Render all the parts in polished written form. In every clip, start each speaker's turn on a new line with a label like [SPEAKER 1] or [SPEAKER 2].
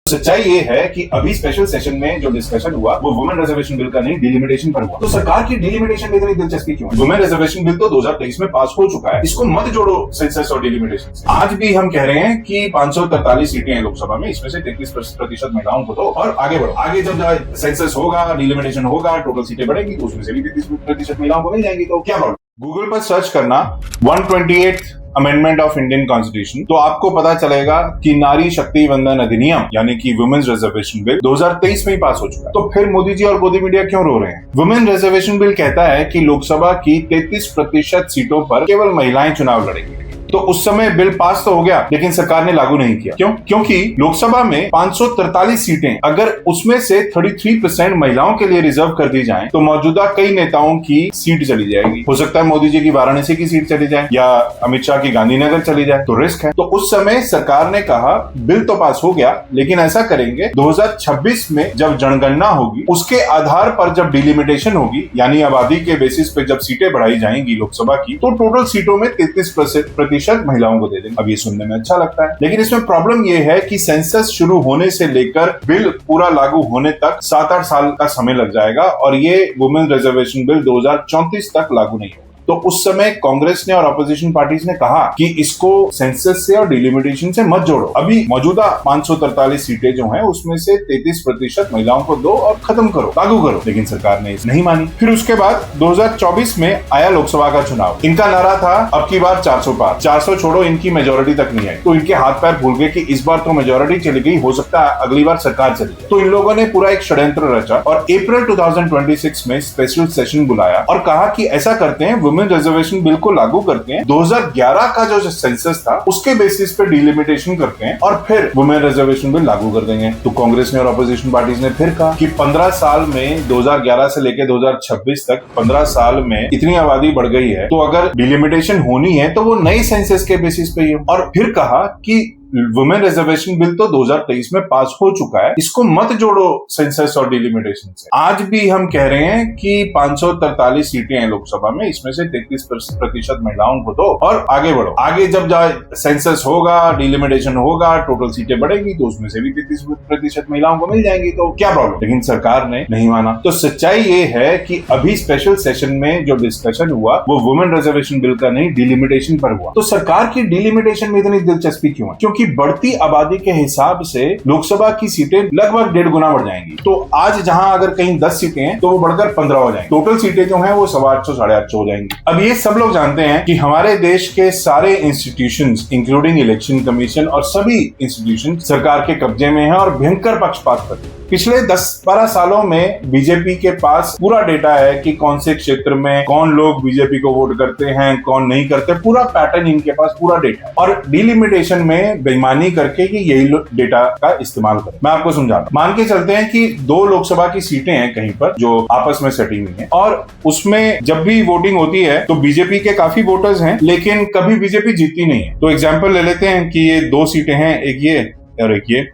[SPEAKER 1] सच्चाई ये है कि अभी स्पेशल सेशन में जो डिस्कशन हुआ वो वुमेन रिजर्वेशन बिल का नहीं, डिलिमिटेशन पर हुआ। तो सरकार की डिलिमिटेशन में इतनी दिलचस्पी क्यों? वुमेन रिजर्वेशन बिल तो 2023 में पास हो चुका है, इसको मत जोड़ो सेंसस और डिलिमिटेशन से। आज भी हम कह रहे हैं कि 543 सीटें हैं लोकसभा में, इसमें से 33% महिलाओं को दो और आगे बढ़ो। आगे जब सेंसस होगा, डिलिमिटेशन होगा, टोटल सीटें बढ़ेंगी तो उसमें से भी 33% महिलाओं को मिल जाएंगी, तो क्या प्रॉब्लम? गूगल पर सर्च करना 128th amendment of Indian constitution, तो आपको पता चलेगा कि नारी शक्ति वंदन अधिनियम यानी कि वुमेन्स रिजर्वेशन बिल 2023 में ही पास हो चुका है। तो फिर मोदी जी और गोदी मीडिया क्यों रो रहे हैं? वुमेन रिजर्वेशन बिल कहता है कि लोकसभा की 33% सीटों पर केवल महिलाएं चुनाव लड़ेंगी। तो उस समय बिल पास तो हो गया लेकिन सरकार ने लागू नहीं किया। क्यों? क्योंकि लोकसभा में 543 सीटें अगर उसमें से 33% महिलाओं के लिए रिजर्व कर दी जाएं, तो मौजूदा कई नेताओं की सीट चली जाएगी। हो सकता है मोदी जी की वाराणसी की सीट चली जाए या अमित शाह की गांधीनगर चली जाए, तो रिस्क है। तो उस समय सरकार ने कहा बिल तो पास हो गया लेकिन ऐसा करेंगे 2026 में जब जनगणना होगी उसके आधार पर जब डिलिमिटेशन होगी यानी आबादी के बेसिस पे जब सीटें बढ़ाई जाएंगी लोकसभा की, तो टोटल सीटों में 33% महिलाओं को दे देंगे। अब ये सुनने में अच्छा लगता है लेकिन इसमें प्रॉब्लम ये है कि सेंसस शुरू होने से लेकर बिल पूरा लागू होने तक 7-8 साल का समय लग जाएगा और ये वुमेन रिजर्वेशन बिल 2034 तक लागू नहीं होगा। तो उस समय कांग्रेस ने और अपोजिशन पार्टीज ने कहा कि इसको सेंसस से और डिलिमिटेशन से मत जोड़ो, अभी मौजूदा 543 सीटें जो हैं उसमें से 33% महिलाओं को दो और खत्म करो, लागू करो। लेकिन सरकार ने नहीं मानी। फिर उसके बाद 2024 में आया लोकसभा का चुनाव। इनका नारा था अब की बार 400 पार, 400 छोड़ो, इनकी मेजोरिटी तक नहीं आई। तो इनके हाथ पैर फूल गए कि इस बार तो मेजोरिटी चली गई, हो सकता है अगली बार सरकार चली जाए। तो इन लोगों ने पूरा एक षड्यंत्र रचा और अप्रैल 2026 में स्पेशल सेशन बुलाया और कहा कि ऐसा करते हैं, वुमेन रिजर्वेशन बिल को लागू करते हैं, 2011 का जो सेंसस था उसके बेसिस पे डिलिमिटेशन करते हैं और फिर वुमेन रिजर्वेशन बिल लागू कर देंगे। तो कांग्रेस ने और अपोजिशन पार्टीज ने फिर कहा कि 15 साल में 2011 से लेकर 2026 तक 15 साल में इतनी आबादी बढ़ गई है, तो अगर डिलिमिटेशन होनी है तो वो नई सेंसस के बेसिस पे ही हो। और फिर कहा कि वुमेन रिजर्वेशन बिल तो 2023 में पास हो चुका है, इसको मत जोड़ो सेंसस और डिलिमिटेशन से। आज भी हम कह रहे हैं कि 543 सीटें हैं लोकसभा में, इसमें से 33% महिलाओं को दो और आगे बढ़ो। आगे जब सेंसस होगा, डिलिमिटेशन होगा, टोटल सीटें बढ़ेगी तो उसमें से भी 33% महिलाओं को मिल जाएंगी, तो क्या प्रॉब्लम? लेकिन सरकार ने नहीं माना। तो सच्चाई ये है कि अभी स्पेशल सेशन में जो डिस्कशन हुआ वो वुमेन रिजर्वेशन बिल का नहीं, डिलिमिटेशन पर हुआ। तो सरकार की डिलिमिटेशन में इतनी दिलचस्पी क्यों है? क्योंकि बढ़ती आबादी के हिसाब से लोकसभा की सीटें लगभग 1.5 गुना बढ़ जाएंगी। तो आज जहां अगर कहीं 10 सीटें हैं तो वो बढ़कर 15 हो जाएंगी। टोटल सीटें जो हैं वो 850 850 हो जाएंगी। अब ये सब लोग जानते हैं कि हमारे देश के सारे इंस्टीट्यूशंस इंक्लूडिंग इलेक्शन कमीशन और सभी इंस्टीट्यूशन सरकार के कब्जे में हैं और भयंकर पक्षपात करते हैं। पिछले 10-12 सालों में बीजेपी के पास पूरा डेटा है कि कौन से क्षेत्र में कौन लोग बीजेपी को वोट करते हैं, कौन नहीं करते, पूरा पैटर्न इनके पास पूरा डेटा है। और डिलिमिटेशन में बेईमानी करके कि यही डेटा का इस्तेमाल करें। मैं आपको समझाता हूं। मान के चलते हैं कि 2 लोकसभा की सीटें हैं कहीं पर जो आपस में सटी हुई हैं और उसमें जब भी वोटिंग होती है तो बीजेपी के काफी वोटर्स हैं लेकिन कभी बीजेपी जीतती नहीं है। तो एग्जाम्पल ले लेते हैं कि ये 2 सीटें हैं, एक ये और एक ये,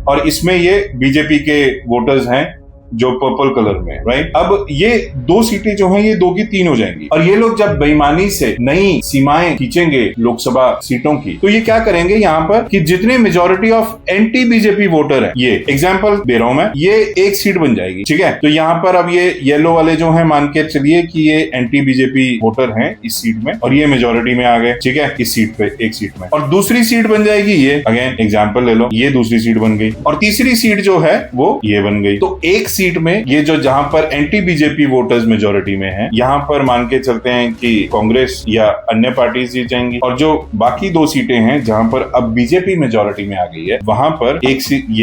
[SPEAKER 1] और इसमें ये बीजेपी के वोटर्स हैं जो पर्पल कलर में, राइट। अब ये 2 सीटें जो हैं ये 2 की 3 हो जाएंगी और ये लोग जब बेईमानी से नई सीमाएं खींचेंगे लोकसभा सीटों की तो ये क्या करेंगे यहाँ पर कि जितने majority of anti BJP voter है, ये एग्जाम्पल दे रहा हूं मैं, ये 1 सीट बन जाएगी, ठीक है। तो यहाँ पर अब ये येलो वाले जो है मान के चलिए कि ये एंटी बीजेपी वोटर हैं इस सीट में और ये मेजोरिटी में आ गए, ठीक है, इस सीट पे 1 सीट में। और दूसरी सीट बन जाएगी ये, अगेन एग्जाम्पल ले लो, ये दूसरी सीट बन गई और तीसरी सीट जो है वो ये बन गई। तो 1 सीट में ये जो जहां पर एंटी बीजेपी वोटर्स मेजोरिटी में हैं, यहां पर मान के चलते हैं कि कांग्रेस या अन्य पार्टी जीत जाएंगी और जो बाकी 2 सीटें हैं जहां पर अब बीजेपी मेजोरिटी में आ गई है वहां पर ये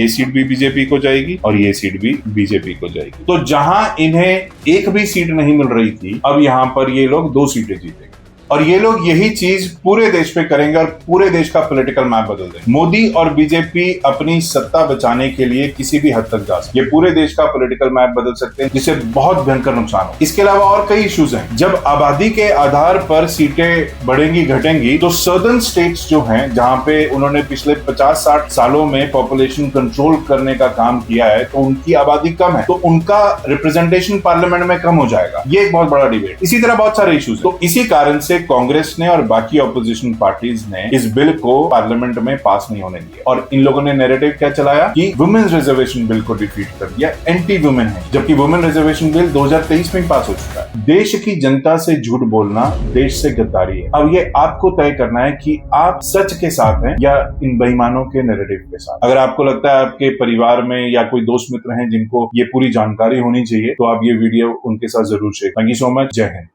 [SPEAKER 1] सीट भी बीजेपी को जाएगी और ये सीट भी बीजेपी को जाएगी। तो जहां इन्हें एक भी सीट नहीं मिल रही थी अब यहां पर ये लोग 2 सीटें जीतेंगे और ये लोग यही चीज पूरे देश पे करेंगे और पूरे देश का पॉलिटिकल मैप बदल देंगे। मोदी और बीजेपी अपनी सत्ता बचाने के लिए किसी भी हद तक जा सकते, ये पूरे देश का पॉलिटिकल मैप बदल सकते हैं जिससे बहुत भयंकर नुकसान हो। इसके अलावा और कई इश्यूज हैं। जब आबादी के आधार पर सीटें बढ़ेंगी घटेंगी तो सदर्न स्टेट्स जो हैं जहां पे उन्होंने पिछले 50-60 सालों में पॉपुलेशन कंट्रोल करने का काम किया है तो उनकी आबादी कम है तो उनका रिप्रेजेंटेशन पार्लियामेंट में कम हो जाएगा। ये एक बहुत बड़ा डिबेट। इसी तरह बहुत सारे इश्यूज। तो इसी कारण से कांग्रेस ने और बाकी ऑपोजिशन पार्टीज ने इस बिल को पार्लियामेंट में पास नहीं होने दिया और इन लोगों ने नैरेटिव क्या चलाया कि वुमेन्स रिजर्वेशन बिल को डिफीट कर दिया, एंटी वुमेन है, जबकि वुमेन रिजर्वेशन बिल 2023 में पास हो चुका है। देश की जनता से झूठ बोलना देश से गद्दारी है। अब ये आपको तय करना है कि आप सच के साथ हैं या इन बेईमानों के नैरेटिव के साथ। अगर आपको लगता है आपके परिवार में या कोई दोस्त मित्र हैं जिनको ये पूरी जानकारी होनी चाहिए, तो आप ये वीडियो उनके साथ जरूर share. Thank you so much. जय हिंद।